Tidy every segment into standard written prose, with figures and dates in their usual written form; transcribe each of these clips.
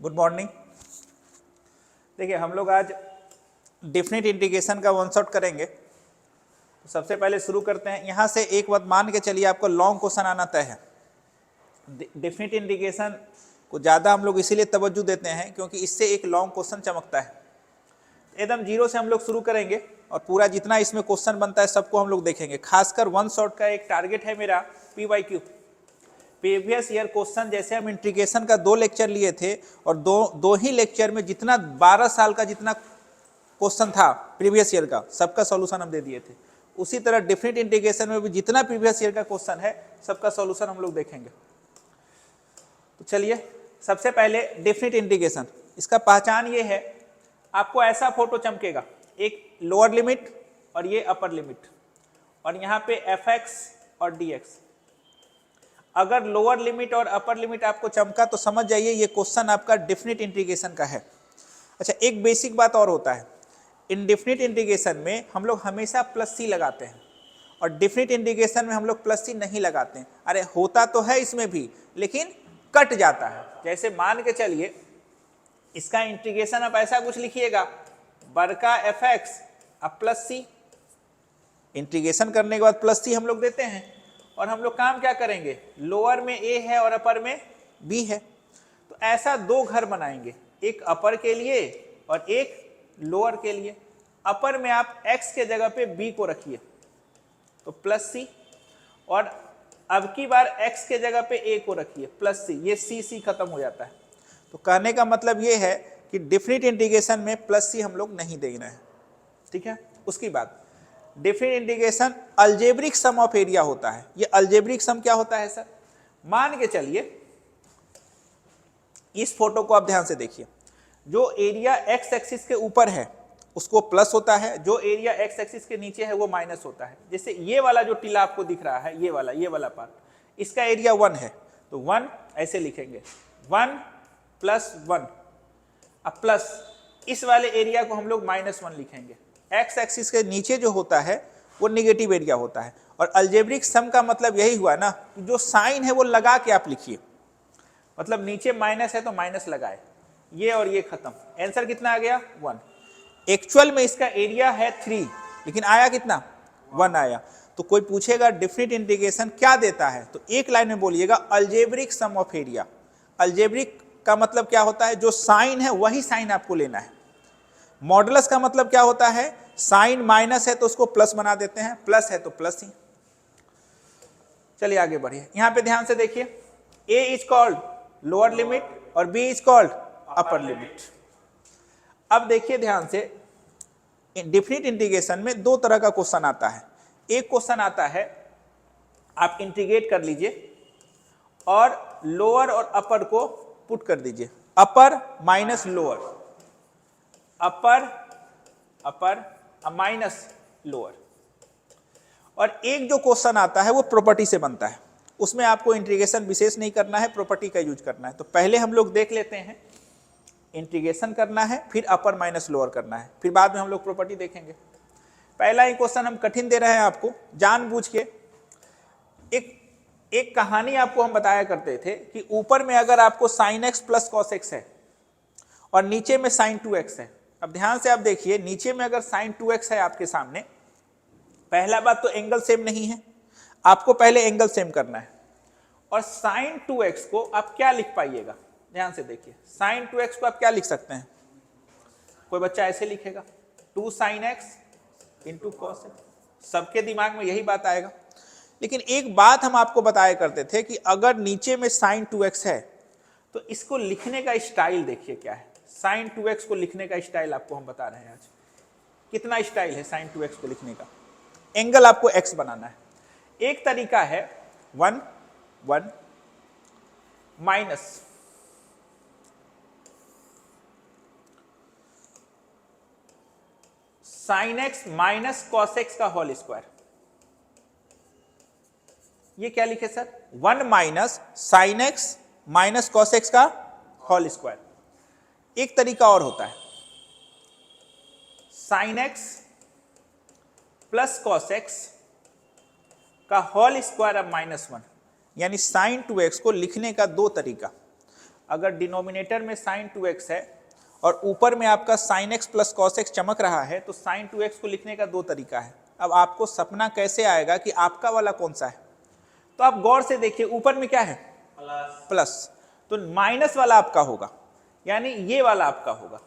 Good morning. देखिए हम लोग आज डेफिनेट इंटीग्रेशन का वन शॉट करेंगे। तो सबसे पहले शुरू करते हैं। यहाँ से एक बात मान के चलिए, आपको लॉन्ग क्वेश्चन आना तय है। डेफिनेट इंटीग्रेशन को ज़्यादा हम लोग इसीलिए तवज्जो देते हैं क्योंकि इससे एक लॉन्ग क्वेश्चन चमकता है। एकदम जीरो से हम लोग शुरू करेंगे और पूरा जितना इसमें क्वेश्चन बनता है सबको हम लोग देखेंगे। खासकर वन शॉट का एक टारगेट है मेरा PYQ, प्रीवियस ईयर क्वेश्चन। जैसे हम इंटीग्रेशन का 2 लेक्चर लिए थे और दो ही लेक्चर में जितना 12 साल का जितना क्वेश्चन था प्रीवियस ईयर का, सबका सॉल्यूशन हम दे दिए थे। उसी तरह डेफिनेट इंटीग्रेशन में भी जितना प्रीवियस ईयर का क्वेश्चन है सबका सॉल्यूशन हम लोग देखेंगे। तो चलिए सबसे पहले डेफिनेट इंटीग्रेशन, इसका पहचान ये है, आपको ऐसा फोटो चमकेगा, एक लोअर लिमिट और ये अपर लिमिट और यहाँ पे fx और dx। अगर लोअर लिमिट और अपर लिमिट आपको चमका तो समझ जाइए ये क्वेश्चन आपका डेफिनेट इंटीग्रेशन का है। अच्छा, एक बेसिक बात और होता है, इनडेफिनेट इंटीग्रेशन में हम लोग हमेशा +c लगाते हैं और डेफिनेट इंटीग्रेशन में हम लोग +c नहीं लगाते हैं। अरे होता तो है इसमें भी, लेकिन कट जाता है। जैसे मान के चलिए इसका इंटीग्रेशन आप ऐसा कुछ लिखिएगा, बड़का fx अब +c, इंटीग्रेशन करने के बाद +c हम लोग देते हैं और हम लोग काम क्या करेंगे, लोअर में a है और अपर में b है। तो ऐसा 2 घर बनाएंगे, एक अपर के लिए और एक लोअर के लिए। अपर में आप x के जगह पे b को रखिए तो +c, और अब की बार x के जगह पे a को रखिए +c, ये c खत्म हो जाता है। तो कहने का मतलब ये है कि डेफिनेट इंटीग्रेशन में +c हम लोग नहीं देना है, ठीक है। उसकी बाद definite integration algebraic sum of area होता है। ये अलजेब्रिक सम क्या होता है सर, मान के चलिए इस फोटो को आप ध्यान से देखिए, जो एरिया x एक्सिस के ऊपर है उसको प्लस होता है, जो एरिया x एक्सिस के नीचे है वो माइनस होता है। जैसे ये वाला जो टीला आपको दिख रहा है, ये वाला पार्ट, इसका एरिया 1 है तो 1 ऐसे लिखेंगे, 1 + 1। अब प्लस इस वाले एरिया को हम लोग -1 लिखेंगे। x एक्सिस के नीचे जो होता है वो निगेटिव एरिया होता है। और अलजेब्रिक सम का मतलब यही हुआ ना, जो साइन है वो लगा के आप लिखिए, मतलब नीचे माइनस है तो माइनस लगाए, ये और ये खत्म। आंसर कितना आ गया, 1। एक्चुअल में इसका एरिया है 3, लेकिन आया कितना, 1 आया। तो कोई पूछेगा डेफिनेट इंटीग्रेशन क्या देता है, तो एक लाइन में बोलिएगा algebraic sum of area. Algebraic का मतलब क्या होता है, जो साइन है वही साइन आपको लेना है। मॉडुलस का मतलब क्या होता है, साइन माइनस है तो उसको प्लस बना देते हैं, प्लस है तो प्लस ही। चलिए आगे बढ़िए, यहां पे ध्यान से देखिए, a is called lower limit और b is called upper limit. अब देखिए ध्यान से, डेफिनेट इंटीग्रेशन में 2 तरह का क्वेश्चन आता है। एक क्वेश्चन आता है आप इंटीग्रेट कर लीजिए और लोअर और अपर को पुट कर दीजिए, अपर माइनस लोअर, अपर माइनस लोअर। और एक जो क्वेश्चन आता है वो प्रॉपर्टी से बनता है, उसमें आपको इंटीग्रेशन विशेष नहीं करना है, प्रॉपर्टी का यूज करना है। तो पहले हम लोग देख लेते हैं, इंटीग्रेशन करना है, फिर अपर माइनस लोअर करना है, फिर बाद में हम लोग प्रॉपर्टी देखेंगे। पहला ही क्वेश्चन हम कठिन दे रहे हैं आपको जानबूझ के। एक कहानी आपको हम बताया करते थे कि ऊपर में अगर आपको sin x + cos x है और नीचे में sin 2x है। अब ध्यान से आप देखिए, नीचे में अगर sin 2x है आपके सामने, पहला बात तो एंगल सेम नहीं है, आपको पहले एंगल सेम करना है। और sin 2x को आप क्या लिख पाइएगा, ध्यान से देखिए, sin 2x को आप क्या लिख सकते हैं, कोई बच्चा ऐसे लिखेगा 2 sin x × cos x, सबके दिमाग में यही बात आएगा। लेकिन एक बात हम आपको बताया करते थे कि अगर नीचे में sin 2x है तो इसको लिखने का स्टाइल देखिए क्या है। sin 2x को लिखने का स्टाइल आपको हम बता रहे हैं आज। कितना स्टाइल है sin 2x को लिखने का, एंगल आपको x बनाना है। एक तरीका है 1 1 minus sin x - cos x का होल स्क्वायर। ये क्या लिखे sir, 1 minus sin x minus cos x का होल स्क्वायर। एक तरीका और होता है sin x + cos x का होल स्क्वायर अब -1, यानी sin 2x को लिखने का 2 तरीका। अगर डिनोमिनेटर में साइन 2x है और ऊपर में आपका sine x plus cos x चमक रहा है, तो साइन 2x को लिखने का दो तरीका है। अब आपको सपना कैसे आएगा कि आपका वाला कौन सा है, तो आप गौर से देखिए, ऊपर में क्या है प्लस, तो माइनस वाला आपका होगा, यानी ये वाला आपका होगा।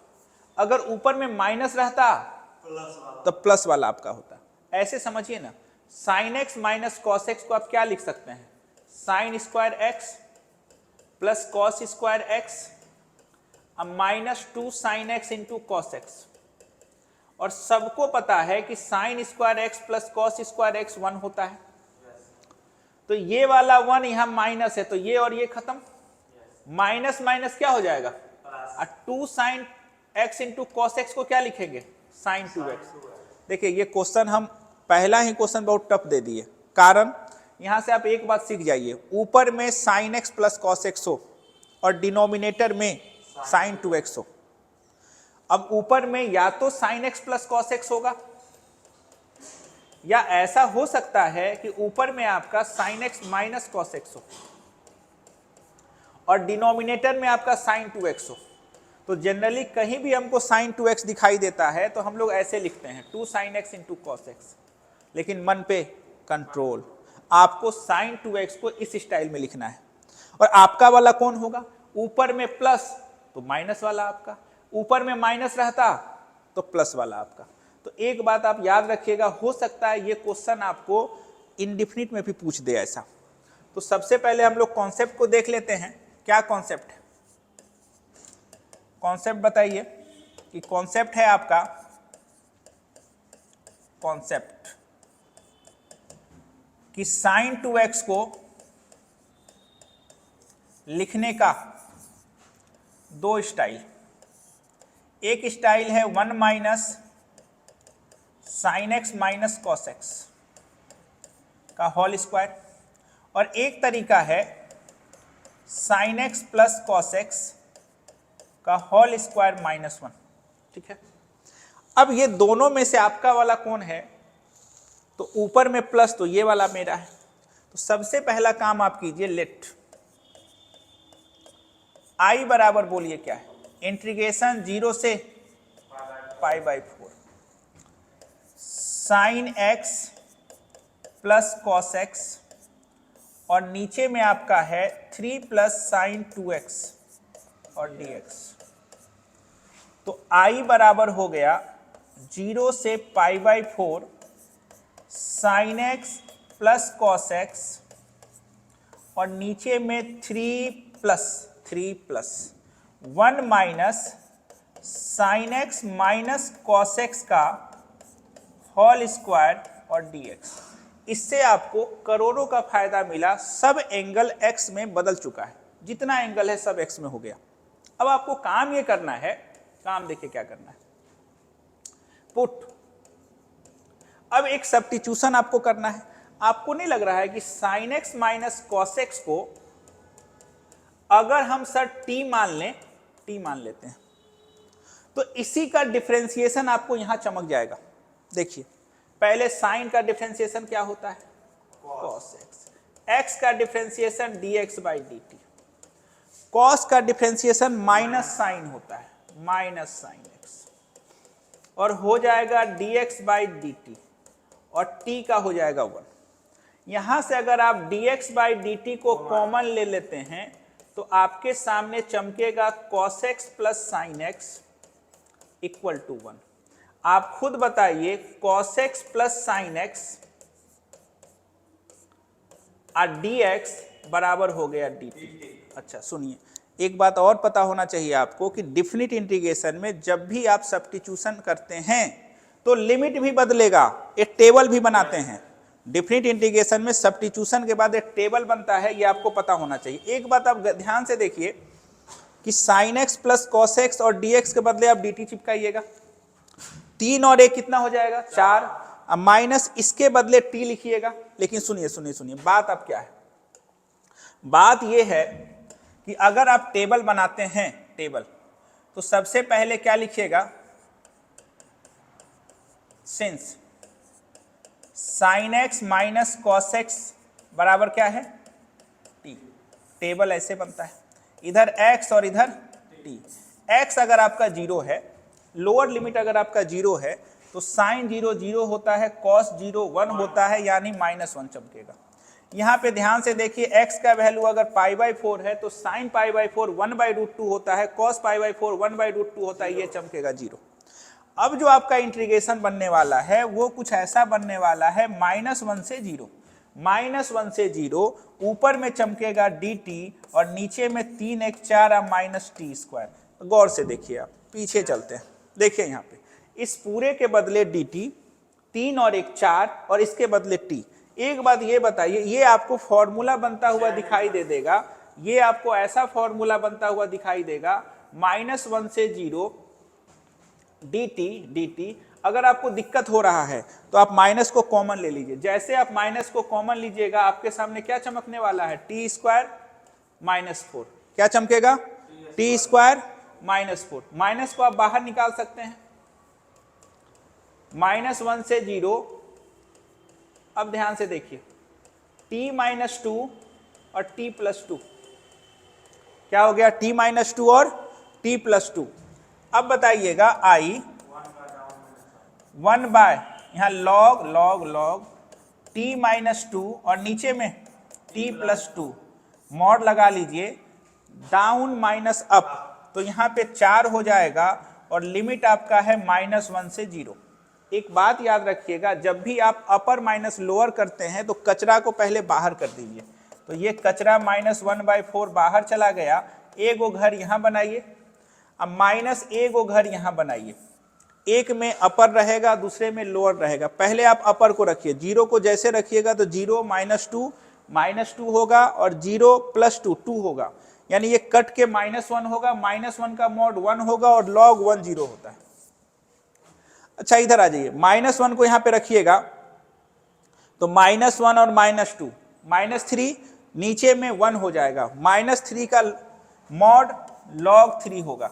अगर ऊपर में माइनस रहता तो प्लस वाला आपका होता। ऐसे समझिए ना, sine x minus cos x को आप क्या लिख सकते हैं, sine square x plus cos square x minus 2 sine x into cos x. और सबको पता है कि sine square x plus cos square x 1 होता है, तो ये वाला 1 यहां माइनस है, तो ये और ये खत्म, माइनस माइनस क्या हो जाएगा, 2 sine x into cos x को क्या लिखेंगे, साइन 2x। देखिए ये क्वेश्चन हम पहला ही क्वेश्चन बहुत टफ दे दिए, कारण यहां से आप एक बात सीख जाइए, ऊपर में sine x plus cos x हो और डिनोमिनेटर में साइन 2x हो। अब ऊपर में या तो sine x plus cos x होगा, या ऐसा हो सकता है कि ऊपर में आपका sine x minus cos x हो और डिनोमिनेटर में आपका साइन 2x हो। तो जनरली कहीं भी हमको साइन 2x दिखाई देता है तो हम लोग ऐसे लिखते हैं 2 sine x into cos x, लेकिन मन पे कंट्रोल, आपको साइन 2x को इस स्टाइल में लिखना है। और आपका वाला कौन होगा, ऊपर में प्लस तो माइनस वाला आपका, ऊपर में माइनस रहता तो प्लस वाला आपका। तो एक बात आप याद रखिएगा, हो सकता है ये क्वेश्चन आपको इंडेफिनिट में भी पूछ दे ऐसा। तो सबसे पहले हम लोग कॉन्सेप्ट को देख लेते हैं, क्या कॉन्सेप्ट है, कॉन्सेप्ट बताइए कि कॉन्सेप्ट है आपका, कॉन्सेप्ट कि साइन 2x को लिखने का दो स्टाइल, एक स्टाइल है 1 minus sine x minus cos x का होल स्क्वायर, और एक तरीका है sine x plus cos x का होल स्क्वायर माइनस 1। ठीक है, अब ये दोनों में से आपका वाला कौन है, तो ऊपर में प्लस तो ये वाला मेरा है। तो सबसे पहला काम आप कीजिए, लेट आई बराबर बोलिए क्या है, इंटीग्रेशन 0 से pi by 4 sine x plus cos x, और नीचे में आपका है 3 प्लस साइन 2x और dx। तो आई बराबर हो गया 0 से pi by 4 sine x plus cos x, और नीचे में 3 plus 1 minus sine x minus cos x का होल स्क्वायर और dx। इससे आपको करोड़ों का फायदा मिला, सब एंगल x में बदल चुका है, जितना एंगल है सब x में हो गया। अब आपको काम ये करना है, काम देखिए क्या करना है, पुट। अब एक सब्स्टिट्यूशन आपको करना है। आपको नहीं लग रहा है कि sine x minus cos x को अगर हम सर t मान लेते हैं, तो इसी का डिफरेंशिएशन आपको यहां चमक जाएगा। देखिए पहले साइन का डिफरेंशिएशन क्या होता है, कॉस एक्स, एक्स का differentiation dx by dt, cos का डिफरेंशिएशन माइनस साइन होता है, माइनस साइन एक्स, और हो जाएगा dx बाई dt, और t का हो जाएगा 1। यहां से अगर आप dx बाई dt को कॉमन ले लेते हैं तो आपके सामने चमकेगा cos x plus sine x equal to 1। आप खुद बताइए cos x plus sine x और dx बराबर हो गया dt। अच्छा सुनिए, एक बात और पता होना चाहिए आपको कि डिफिनिट इंटीग्रेशन में जब भी आप सब्स्टिट्यूशन करते हैं तो लिमिट भी बदलेगा, एक टेबल भी बनाते हैं। डिफिनिट इंटीग्रेशन में सब्स्टिट्यूशन के बाद एक टेबल बनता है, ये आपको पता होना चाहिए। एक बात आप ध्यान से देखिए कि sine x plus cos x और dx के बदले आप dt चिपकाइएगा, 3 और 1 कितना हो जाएगा 4, अब माइनस इसके बदले t लिखिएगा। लेकिन सुनिए बात अब क्या है, बात यह है कि अगर आप टेबल बनाते हैं टेबल, तो सबसे पहले क्या लिखिएगा, since sine x minus cos x बराबर क्या है t। टेबल ऐसे बनता है। इधर x और इधर t। x अगर आपका 0 है, लोअर लिमिट अगर आपका 0 है तो साइन 0 0 होता है, कॉस 0 1 होता है, यानी -1 चमकेगा। यहाँ पे ध्यान से देखिए, x का वैल्यू अगर π/4 है तो साइन π/4 1/√2 होता है, कॉस π/4 1/√2 होता है, ये चमकेगा 0। अब जो आपका इंटीग्रेशन बनने वाला है वो कुछ ऐसा बनने वाला है -1 से 0, -1 से 0, ऊपर में चमकेगा dt और नीचे में 3 1 4 माइनस टी स्क्वायर। गौर से देखिए, आप पीछे चलते हैं, देखिए यहाँ पे इस पूरे के बदले dt, 3 और 1 4 और इसके बदले t। एक बात ये बताइए, ये आपको फॉर्मूला बनता हुआ दिखाई दे देगा, ये आपको ऐसा फॉर्मूला बनता हुआ दिखाई देगा -1 से 0 dt। अगर आपको दिक्कत हो रहा है तो आप माइनस को कॉमन ले लीजिए। जैसे आप माइनस को कॉमन लीजिएगा, आपके सामने क्या चमकने वाला है, टी स्क्वायर -4। क्या चमकेगा, टी स्क्वायर -4। माइनस को आप बाहर निकाल सकते हैं, -1 से 0। अब ध्यान से देखिए, t-2 और t+2, क्या हो गया, t-2 और t+2। अब बताइएगा i 1 बाय, यहाँ log t-2 और नीचे में t+2, मॉड लगा लीजिए, डाउन माइनस अप, तो यहाँ पे 4 हो जाएगा और लिमिट आपका है -1 से 0। एक बात याद रखिएगा, जब भी आप अपर माइनस लोअर करते हैं तो कचरा को पहले बाहर कर दीजिए। तो ये कचरा -1/4 बाहर चला गया, एक वो घर यहाँ बनाइए, अब -1 वो घर यहाँ बनाइए। एक में अपर रहेगा, दूसरे में लोअर रहेगा। पहले आप अपर को रखिए, 0 को जैसे रखिएगा तो 0 -2 होगा और 0 + 2 2 होगा, यानी ये कट के -1 होगा, -1 का मॉड 1 होगा और log 1 0 होता है। अच्छा इधर आ जाइए, -1 को यहाँ पे रखिएगा तो -1 और -2 -3, नीचे में 1 हो जाएगा, -3 का मॉड log 3 होगा।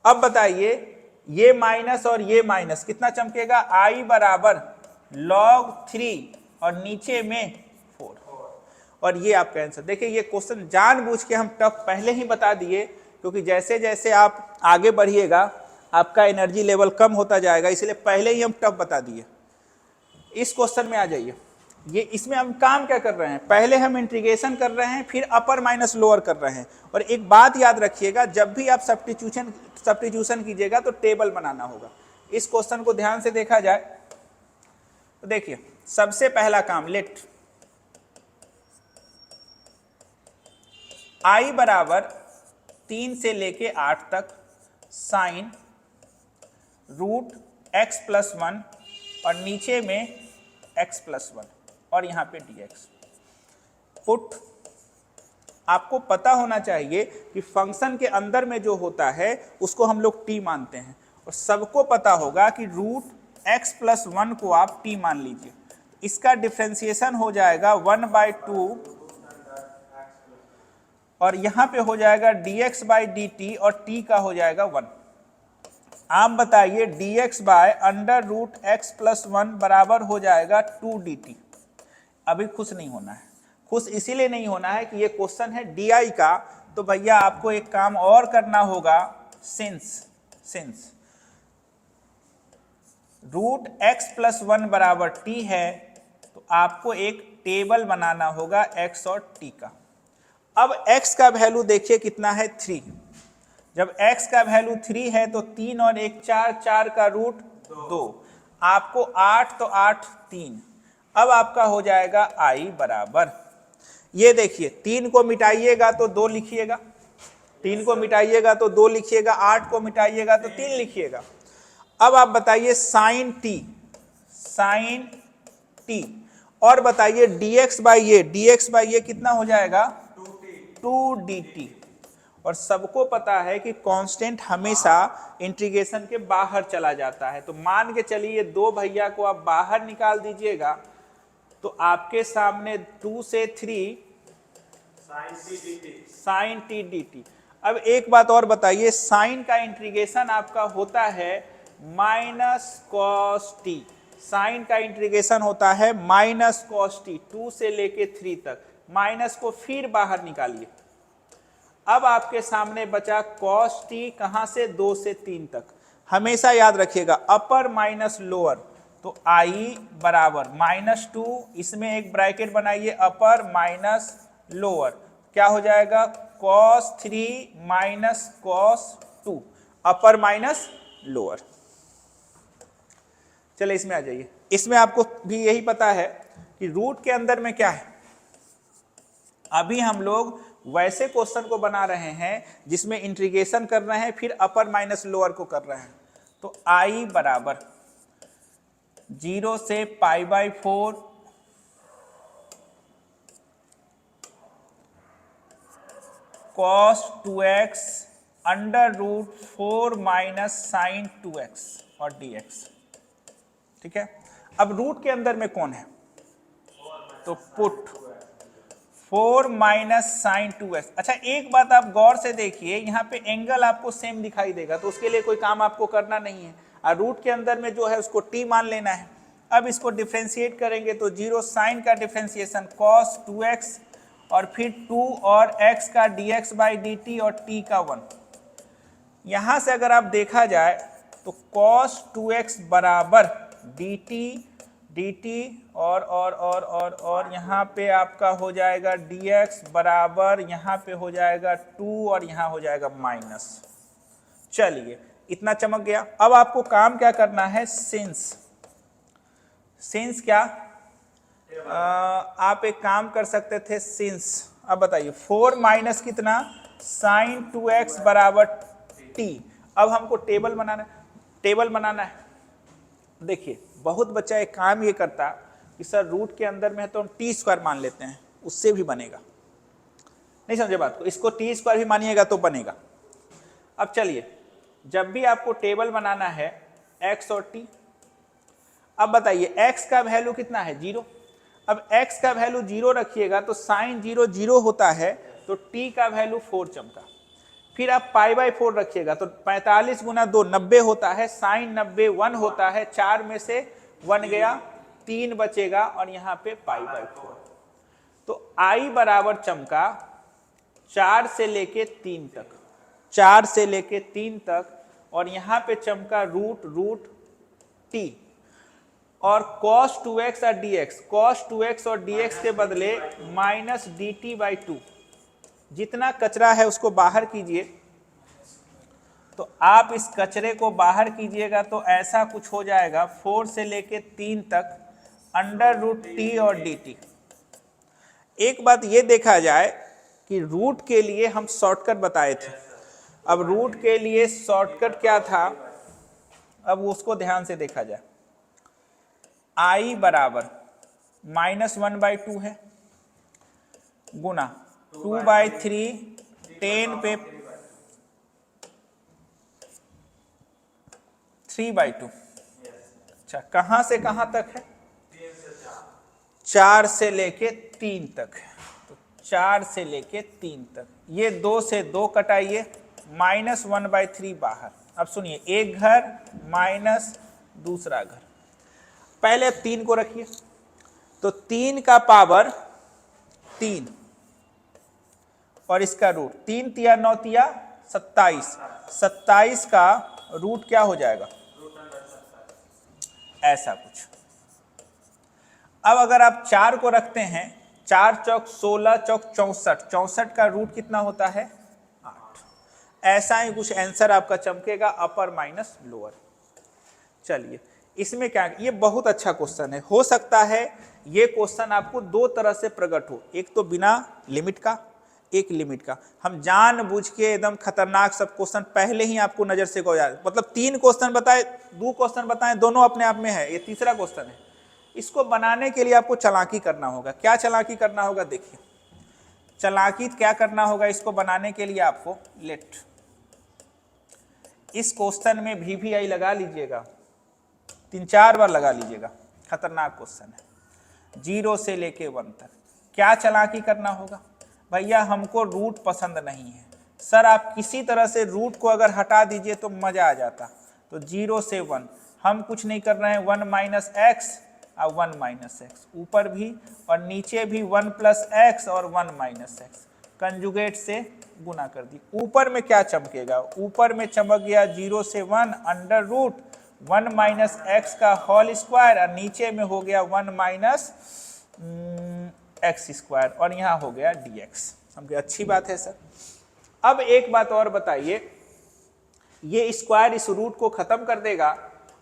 अब बताइए, ये माइनस और ये माइनस कितना चमकेगा, i बराबर log 3 और नीचे में 4, और ये आपका आंसर। देखिए ये क्वेश्चन जानबूझ के हम टफ पहले ही बता दिए, क्योंकि जैसे जैसे आप आगे बढ़िएगा आपका एनर्जी लेवल कम होता जाएगा, इसलिए पहले ही हम टफ बता दिए। इस क्वेश्चन में आ जाइए, ये इसमें हम काम क्या कर रहे हैं, पहले हम इंटीग्रेशन कर रहे हैं, फिर अपर माइनस लोअर कर रहे हैं। और एक बात याद रखिएगा, जब भी आप सब्स्टिट्यूशन कीजिएगा तो टेबल बनाना होगा। इस क्वेश्चन को ध्यान से देखा जाए तो देखिए, सबसे पहला काम, लेट i बराबर 3 से लेके 8 तक साइन √x+1 और नीचे में x+1 और यहाँ पे dx। पुट, आपको पता होना चाहिए कि फंक्शन के अंदर में जो होता है उसको हम लोग t मानते हैं, और सबको पता होगा कि √x+1 को आप t मान लीजिए। इसका डिफरेंशिएशन हो जाएगा 1/2 और यहाँ पे हो जाएगा dx/dt और t का हो जाएगा 1। आप बताइए dx/√x+1 बराबर हो जाएगा 2dt। अभी खुश नहीं होना है, खुश इसीलिए नहीं होना है कि ये क्वेश्चन है डी का, तो भैया आपको एक काम और करना होगा, सिंस √x+1 बराबर t है तो आपको एक टेबल बनाना होगा x और t का। अब x का वैल्यू देखिए कितना है, 3। जब x का वैल्यू 3 है तो 3 और 1 4, 4 का रूट 2, आपको 8 तो 8 3। अब आपका हो जाएगा i बराबर, ये देखिए 3 को मिटाइएगा तो 2 लिखिएगा, 3 को मिटाइएगा तो 2 लिखिएगा, 8 को मिटाइएगा तो 3 लिखिएगा। अब आप बताइए साइन t और बताइए dx/ये कितना हो जाएगा, 2dt। और सबको पता है कि कांस्टेंट हमेशा इंटीग्रेशन के बाहर चला जाता है, तो मान के चलिए 2 भैया को आप बाहर निकाल दीजिएगा तो आपके सामने 2 से 3 साइन t dt। अब एक बात और बताइए, साइन का इंटीग्रेशन आपका होता है -cos t, साइन का इंटीग्रेशन होता है -cos t, 2 से लेके 3 तक। माइनस को फिर बाहर निकालिए, अब आपके सामने बचा cos t, कहां से 2 से 3 तक। हमेशा याद रखिएगा अपर माइनस लोअर, तो i बराबर -2, इसमें एक ब्रैकेट बनाइए अपर माइनस लोअर, क्या हो जाएगा cos 3 माइनस cos 2, अपर माइनस लोअर। चलिए इसमें आ जाइए। इसमें आपको भी यही पता है कि रूट के अंदर में क्या है। अभी हम लोग वैसे क्वेश्चन को बना रहे हैं जिसमें इंटीग्रेशन कर रहे हैं फिर अपर माइनस लोअर को कर रहे हैं। तो i बराबर 0 से π/4 cos 2x under root 4 minus sine 2x और dx। ठीक है, अब रूट के अंदर में कौन है, तो पुट 4 माइनस साइन 2x। अच्छा एक बात आप गौर से देखिए, यहाँ पे एंगल आपको सेम दिखाई देगा, तो उसके लिए कोई काम आपको करना नहीं है। और रूट के अंदर में जो है उसको t मान लेना है। अब इसको डिफ्रेंशिएट करेंगे तो 0 साइन का डिफ्रेंशिएशन cos 2x और फिर 2 और x का dx/dt और t का 1। यहाँ से अगर आप देखा जाए तो cos 2x बराबर dt और यहाँ पे आपका हो जाएगा dx बराबर, यहाँ पे हो जाएगा 2 और यहाँ हो जाएगा माइनस। चलिए इतना चमक गया। अब आपको काम क्या करना है, सिंस क्या, आप एक काम कर सकते थे सिंस। अब बताइए 4 माइनस कितना साइन 2x बराबर t। अब हमको टेबल बनाना है। देखिए बहुत बच्चा एक काम ये करता कि सर रूट के अंदर में है तो हम t² मान लेते हैं, उससे भी बनेगा। नहीं समझे बात को, इसको t² भी मानिएगा तो बनेगा। अब चलिए जब भी आपको टेबल बनाना है x और t, अब बताइए x का वैल्यू कितना है 0। अब x का वैल्यू 0 रखिएगा तो साइन 0 0 होता है, तो t का वैल्यू 4 चमका। फिर आप π/4 रखिएगा तो 45 गुना 2 90 होता है, साइन 90 1 होता है, 4 में से 1 गया, 3 बचेगा और यहाँ पे π/4। तो i बराबर चमका 4 से लेके 3 तक, 4 से लेके 3 तक, और यहाँ पे चमका रूट t और cos 2x और dx, cos 2x और dx के बदले माइनस dt/2। जितना कचरा है उसको बाहर कीजिए, तो आप इस कचरे को बाहर कीजिएगा तो ऐसा कुछ हो जाएगा 4 से लेके 3 तक अंडर रूट t और dt। एक बात ये देखा जाए कि रूट के लिए हम शॉर्टकट बताए थे। अब रूट के लिए शॉर्टकट क्या था, अब उसको ध्यान से देखा जाए। i बराबर -1/2 है गुना 2/3 10 पे 3/2। अच्छा कहां से कहां तक है, 4 से लेके 3 तक है, तो 4 से लेके 3 तक, ये 2 से 2 कटाइए, -1/3 बाहर। अब सुनिए एक घर माइनस दूसरा घर, पहले 3 को रखिए, तो 3 का पावर 3 और इसका रूट 3 तिया 9 तिया 27, 27 का रूट क्या हो जाएगा, ऐसा कुछ। अब अगर आप 4 को रखते हैं, 4 चौक 16 चौक 64, 64 का रूट कितना होता है 8। ऐसा ही कुछ आंसर आपका चमकेगा अपर माइनस लोअर। चलिए इसमें क्या, ये बहुत अच्छा क्वेश्चन है। हो सकता है ये क्वेश्चन आपको 2 तरह से प्रकट हो, एक तो बिना लिमिट का, एक लिमिट का। हम जानबूझ के एकदम खतरनाक सब क्वेश्चन पहले ही आपको नजर से गो जाए, मतलब 3 क्वेश्चन बताए, 2 क्वेश्चन बताएं, दोनों अपने आप में है, ये तीसरा क्वेश्चन है। इसको बनाने के लिए आपको चालाकी करना होगा। क्या चालाकी करना होगा, देखिए चालाकी क्या करना होगा इसको बनाने के लिए आपको, लेट इस क्वेश्चन में VVI लगा लीजिएगा, 3-4 बार लगा लीजिएगा, खतरनाक क्वेश्चन है 0 से लेके 1 तक। क्या चालाकी करना होगा, भैया हमको रूट पसंद नहीं है सर, आप किसी तरह से रूट को अगर हटा दीजिए तो मजा आ जाता। तो 0 से 1 हम कुछ नहीं कर रहे हैं, 1 माइनस एक्स और 1 माइनस एक्स, ऊपर भी और नीचे भी 1 प्लस एक्स और 1 माइनस एक्स। कंजुगेट से गुना कर दी। ऊपर में क्या चमकेगा, ऊपर में चमक गया 0 से 1 अंडर रूट 1 माइनस एक्स का होल स्क्वायर, और नीचे में हो गया 1 माइनस एक्स स्क्वायर, और यहाँ हो गया dx। समझे, अच्छी बात है सर। अब एक बात और बताइए, ये स्क्वायर इस रूट को खत्म कर देगा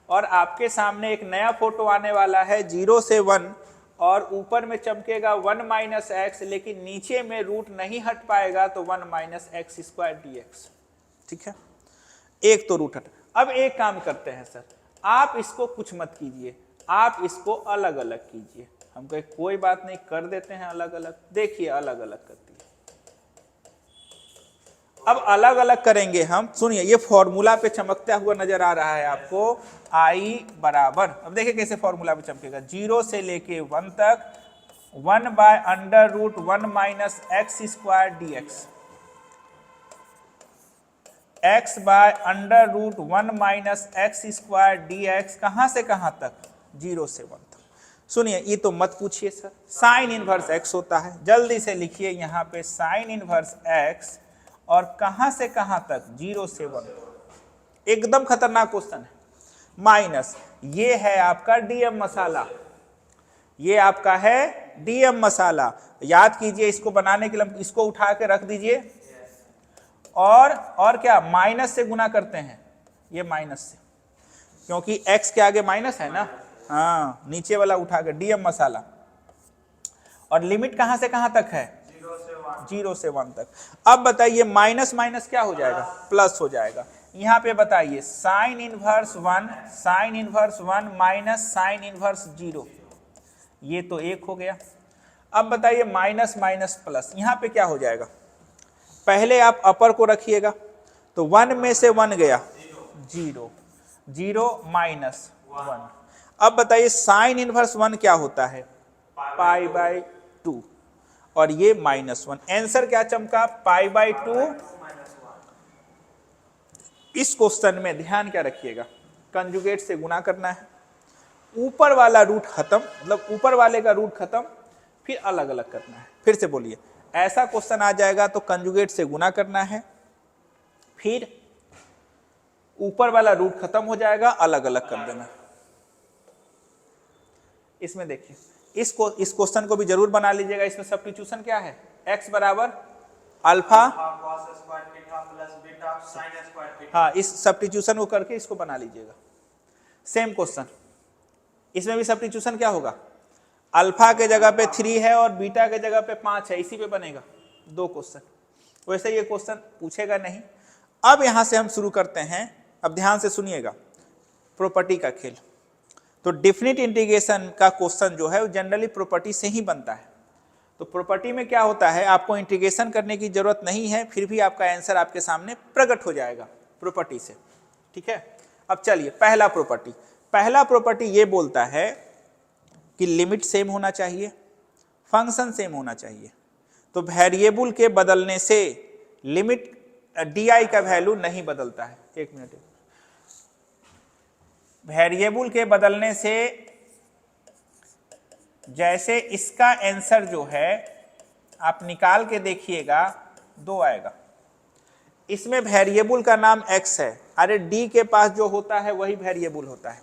और आपके सामने एक नया फोटो आने वाला है 0 से 1, और ऊपर में चमकेगा 1 माइनस एक्स, लेकिन नीचे में रूट नहीं हट पाएगा, तो 1 माइनस एक्स स्क्वायर dx। ठीक है, एक तो रूट हट। अब एक काम करते हैं सर, आप इसको कुछ मत कीजिए, आप इसको अलग अलग कीजिए। हम कहे कोई बात नहीं, कर देते हैं अलग अलग। देखिए अलग अलग करती है। अब अलग अलग करेंगे हम, सुनिए, ये फॉर्मूला पे चमकता हुआ नजर आ रहा है आपको, i बराबर, अब देखिए कैसे फॉर्मूला पे चमकेगा, 0 से लेके 1 तक 1 by under root 1 minus x square dx, x by under root 1 minus x square dx, कहां से कहां तक, 0 से 1 तक। सुनिए, ये तो मत पूछिए सर, साइन इनवर्स x होता है, जल्दी से लिखिए यहाँ पे साइन इनवर्स x, और कहां से कहां तक, 0 से 1 तक। एकदम खतरनाक क्वेश्चन है। माइनस, ये है आपका डीएम मसाला, ये आपका है डीएम मसाला, याद कीजिए। इसको बनाने के लिए इसको उठा के रख दीजिए, और क्या, माइनस से गुना करते हैं, ये माइनस से, क्योंकि x के आगे माइनस है ना। हाँ, नीचे वाला उठा के डीएम मसाला, और लिमिट कहां से कहां तक है, 0 से 1 तक। अब बताइए माइनस माइनस क्या हो जाएगा, प्लस हो जाएगा। यहां पे बताइए sine inverse 1, sine inverse 1 minus sine inverse 0, ये तो 1 हो गया। अब बताइए माइनस माइनस प्लस, यहां पे क्या हो जाएगा, पहले आप अपर को रखिएगा, तो 1 में से 1 गया 0, 0 माइनस 1। अब बताइए साइन इनवर्स 1 क्या होता है, पाई बाय 2, और ये -1। आंसर क्या चमका, पाई बाय 2। इस क्वेश्चन में ध्यान क्या रखिएगा, कंजुगेट से गुना करना है, ऊपर वाला रूट खत्म, मतलब ऊपर वाले का रूट खत्म, फिर अलग अलग करना है। फिर से बोलिए, ऐसा क्वेश्चन आ जाएगा तो कंजुगेट से गुना करना है, फिर ऊपर वाला रूट खत्म हो जाएगा, अलग अलग कर देना। इसमें देखिए, इस क्वेश्चन को भी जरूर बना लीजिएगा। इसमें सब्स्टिट्यूशन क्या है, x बराबर अल्फा, हाँ, इस सब्स्टिट्यूशन को करके इसको बना लीजिएगा। सेम क्वेश्चन, इसमें भी सब्स्टिट्यूशन क्या होगा, अल्फा के जगह पे 3 है और बीटा के जगह पे 5 है, इसी पे बनेगा 2 क्वेश्चन। वैसे ये क्वेश्चन पूछेगा नहीं। अब यहां से हम शुरू करते हैं, अब ध्यान से सुनिएगा, प्रॉपर्टी का खेल। तो डेफिनेट इंटीग्रेशन का क्वेश्चन जो है वो जनरली प्रॉपर्टी से ही बनता है। तो प्रॉपर्टी में क्या होता है, आपको इंटीग्रेशन करने की जरूरत नहीं है, फिर भी आपका आंसर आपके सामने प्रकट हो जाएगा प्रॉपर्टी से। ठीक है, अब चलिए पहला प्रॉपर्टी ये बोलता है कि लिमिट सेम होना चाहिए, फंक्शन सेम होना चाहिए। तो वेरिएबल के बदलने से लिमिट डी का वैल्यू नहीं बदलता है। एक मिनट, वेरिएबल के बदलने से, जैसे इसका आंसर जो है आप निकाल के देखिएगा 2 आएगा। इसमें वेरिएबल का नाम x है, अरे d के पास जो होता है वही वेरिएबल होता है।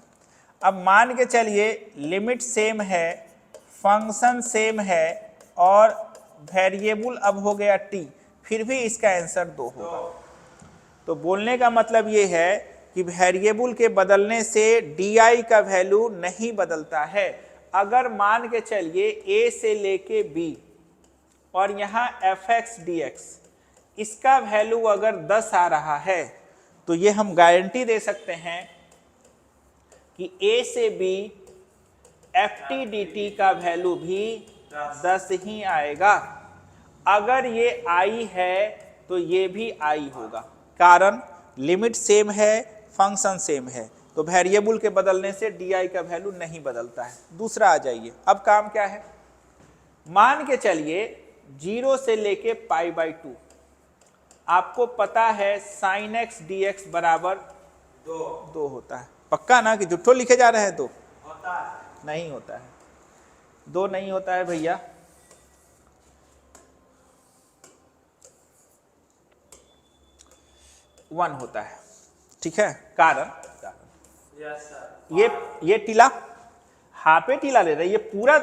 अब मान के चलिए लिमिट सेम है, फंक्शन सेम है, और वेरिएबल अब हो गया t, फिर भी इसका आंसर 2 होगा। तो बोलने का मतलब ये है कि वेरिएबल के बदलने से डी का वैल्यू नहीं बदलता है। अगर मान के चलिए a से लेके b और यहाँ fx dx, इसका वैल्यू अगर 10 आ रहा है, तो ये हम गारंटी दे सकते हैं कि a से b ft dt का वैल्यू भी 10 ही आएगा। अगर ये i है तो ये भी i होगा, कारण लिमिट सेम है, फंक्शन सेम है। तो वेरिएबल के बदलने से डी का वैल्यू नहीं बदलता है। दूसरा आ जाइए, अब काम क्या है, मान के चलिए 0 से लेके पाई बाय 2, आपको पता है साइन एक्स डी एक्स बराबर 2 होता है। पक्का ना कि जुट्ठो लिखे जा रहे हैं, 2 होता है? नहीं होता है, 2 नहीं होता है भैया। 1 होता है। ठीक है, कारण ये टीला हाफे टीला ले रहे, ये पूरा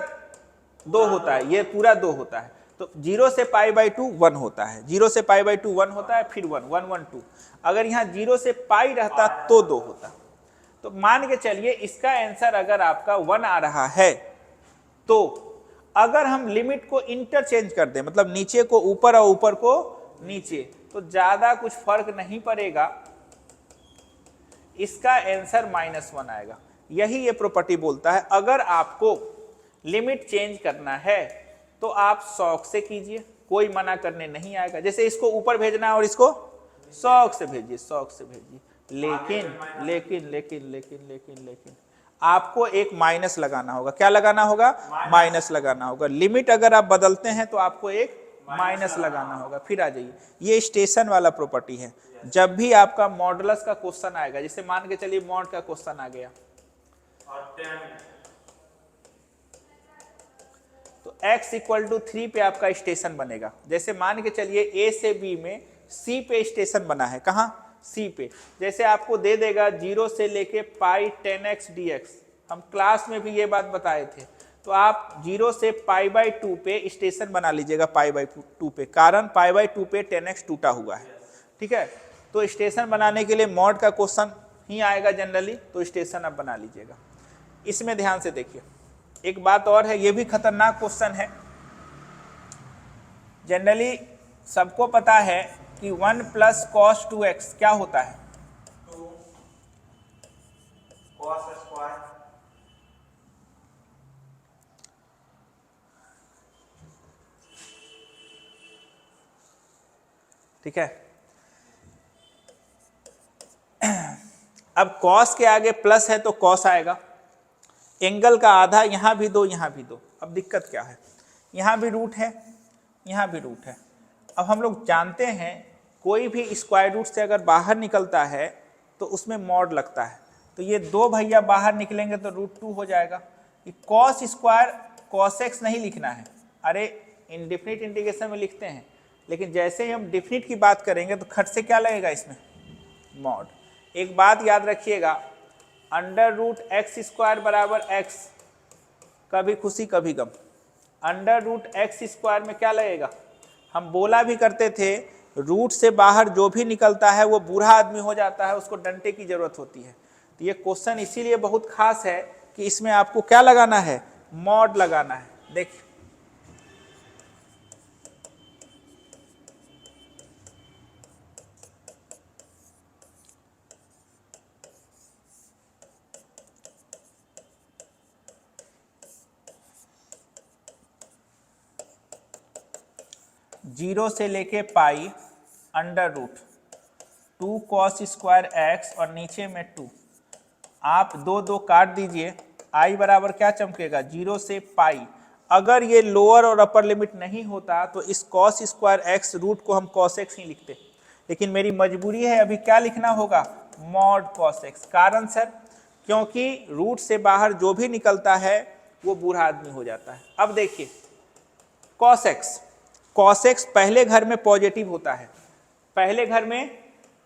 2 होता है, ये पूरा 2 होता है। तो 0 से पाई बाई 2 1 होता है, 0 से पाई बाई 2 1 होता है, फिर 1 1 1 2। अगर यहाँ 0 से पाई रहता तो 2 होता। तो मान के चलिए इसका आंसर अगर आपका 1 आ रहा है, तो अगर हम लिमिट को इंटरचेंज कर दें, मतलब नीचे को ऊपर और ऊपर को नीचे, तो ज्यादा कुछ फर्क नहीं पड़ेगा, इसका आंसर -1 आएगा। यही ये प्रॉपर्टी बोलता है। अगर आपको लिमिट चेंज करना है तो आप शौक से कीजिए, कोई मना करने नहीं आएगा। जैसे इसको ऊपर भेजना है और इसको शौक से भेजिए, शौक से भेजिए। लेकिन लेकिन लेकिन लेकिन लेकिन लेकिन आपको एक माइनस लगाना होगा। क्या लगाना होगा? माइनस लगाना होगा। लिमिट अगर आप बदलते हैं तो आपको एक माइनस लगाना होगा। फिर आ जाइए, ये स्टेशन वाला प्रॉपर्टी है। जब भी आपका मॉडुलस का क्वेश्चन आएगा, जैसे मान के चलिए मॉड का क्वेश्चन आ गया, तो x = 3 पे आपका स्टेशन बनेगा। जैसे मान के चलिए a से b में c पे स्टेशन बना है, कहाँ? c पे। जैसे आपको दे देगा 0 से लेके पाई 10x dx, हम क्लास में भी ये बात बताए थे। तो आप 0 से पाई बाई 2 पे स्टेशन बना लीजिएगा, पाई बाई 2 पे, कारण पाई बाई 2 पे 10x टूटा हुआ है। ठीक है, तो स्टेशन बनाने के लिए मॉड का क्वेश्चन ही आएगा जनरली, तो स्टेशन आप बना लीजिएगा। इसमें ध्यान से देखिए, एक बात और है, ये भी खतरनाक क्वेश्चन है। जनरली सबको पता है कि 1 + cos 2x क्या होता है? 2 cos स्क्वायर। ठीक है, अब cos के आगे प्लस है तो cos आएगा। एंगल का आधा यहां भी दो, यहां भी दो। अब दिक्कत क्या है? यहां भी रूट है, यहां भी रूट है। अब हम लोग जानते हैं कोई भी स्क्वायर रूट से अगर बाहर निकलता है तो उसमें मॉड लगता है। तो ये 2 भैया बाहर निकलेंगे तो √2 हो जाएगा। कि cos स्क्वायर cos x नहीं लिखना है, अरे इनडिफिनिट इंटीग्रेशन में लिखते हैं, लेकिन जैसे ही हम डिफिनिट की बात करेंगे तो खट से क्या लगेगा इसमें? मॉड। एक बात याद रखिएगा, √x² बराबर x, कभी खुशी कभी गम। √x² में क्या लगेगा? हम बोला भी करते थे, रूट से बाहर जो भी निकलता है वो बूढ़ा आदमी हो जाता है, उसको डंडे की जरूरत होती है। तो ये क्वेश्चन इसीलिए बहुत खास है कि इसमें आपको क्या लगाना है? मॉड लगाना है। देखिए, जीरो से लेके पाई √2 cos स्क्वायर x और नीचे में 2, आप 2 2 काट दीजिए, i बराबर क्या चमकेगा? 0 से पाई। अगर ये लोअर और अपर लिमिट नहीं होता तो इस cos स्क्वायर x रूट को हम cos x ही लिखते, लेकिन मेरी मजबूरी है, अभी क्या लिखना होगा? Mod cos x। कारण सर, क्योंकि रूट से बाहर जो भी निकलता है वो बूढ़ा आदमी हो जाता है। अब देखिए cos x पहले घर में पॉजिटिव होता है, पहले घर में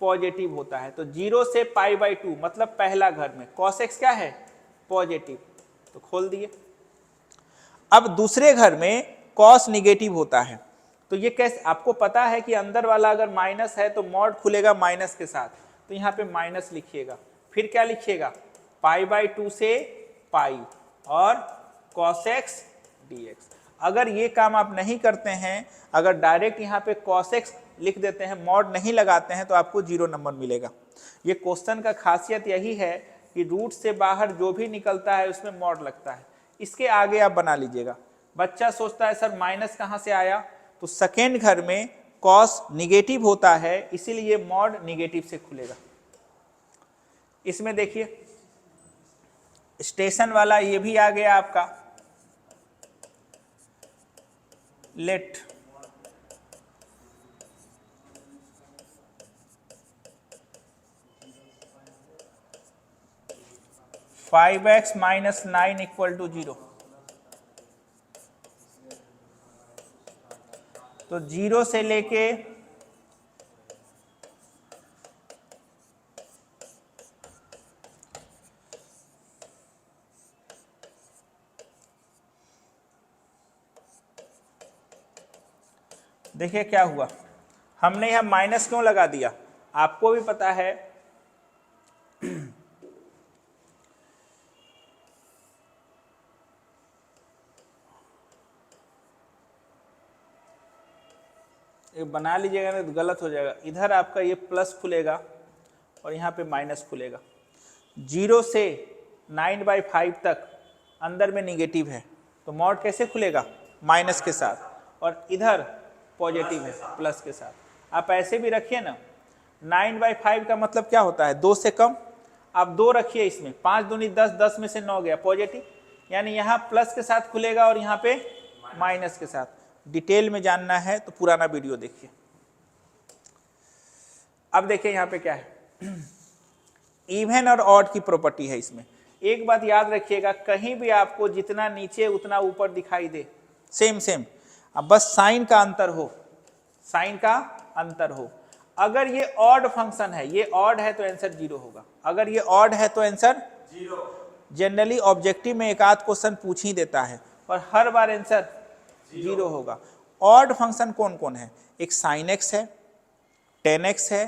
पॉजिटिव होता है। तो 0 से पाई बाई 2 मतलब पहला घर में cos x क्या है? पॉजिटिव। तो खोल दिए। अब दूसरे घर में cos निगेटिव होता है। तो ये कैसे? आपको पता है कि अंदर वाला अगर माइनस है तो मॉड खुलेगा माइनस के साथ, तो यहाँ पे माइनस लिखिएगा। फिर क्या लिखिएगा? पाई बाई 2 से पाई और cos x dx। अगर ये काम आप नहीं करते हैं, अगर डायरेक्ट यहाँ पे cos x लिख देते हैं, मॉड नहीं लगाते हैं, तो आपको 0 नंबर मिलेगा। ये क्वेश्चन का खासियत यही है कि रूट से बाहर जो भी निकलता है उसमें मॉड लगता है। इसके आगे आप बना लीजिएगा। बच्चा सोचता है सर माइनस कहाँ से आया? तो सेकेंड घर में cos निगेटिव होता है, इसीलिए मॉड निगेटिव से खुलेगा। इसमें देखिए स्टेशन वाला ये भी आ गया आपका, लेट (5x - 9 = 0)। तो 0 से लेके देखिए क्या हुआ, हमने यहाँ माइनस क्यों लगा दिया, आपको भी पता है ये बना लीजिएगा नहीं तो गलत हो जाएगा। इधर आपका ये प्लस खुलेगा और यहाँ पे माइनस खुलेगा। 0 से 9/5 तक अंदर में निगेटिव है, तो मॉड कैसे खुलेगा, माइनस के साथ, और इधर पॉजिटिव है प्लस के साथ। आप ऐसे भी रखिए ना, 9/5 का मतलब क्या होता है, 2 से कम। आप 2 रखिए इसमें, 5 दूनी 10, 10 में से 9 गया पॉजिटिव, यानी यहाँ प्लस के साथ खुलेगा और यहाँ पे माइनस के साथ। डिटेल में जानना है तो पुराना वीडियो देखिए। अब देखिए यहाँ पे क्या है, इवन और ऑड की प्रॉपर्टी है इसमें। एक बात याद रखिएगा, कहीं भी आपको जितना नीचे उतना ऊपर दिखाई दे, सेम सेम, अब बस साइन का अंतर हो, साइन का अंतर हो। अगर ये ऑड फंक्शन है, ये ऑड है तो आंसर 0 होगा। अगर ये ऑड है तो आंसर 0। जनरली ऑब्जेक्टिव में एक आध क्वेश्चन पूछ ही देता है और हर बार आंसर 0 होगा। ऑड फंक्शन कौन कौन है, एक साइन एक्स है, टेन एक्स है,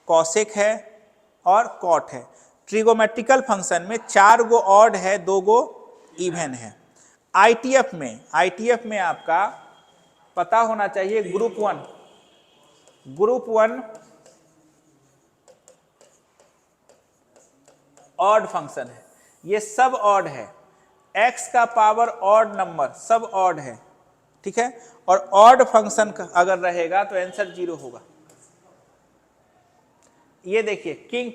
कॉसेक है और कॉट है। ट्रिगोमेट्रिकल फंक्शन में 4 गो ऑड है, 2 गो इवन है। आईटीएफ में आपका पता होना चाहिए ग्रुप वन ऑड फंक्शन है, ये सब ऑड है, x का पावर ऑड नंबर सब ऑड है, ठीक है। और ऑड फंक्शन अगर रहेगा तो आंसर 0 होगा। ये देखिए किंग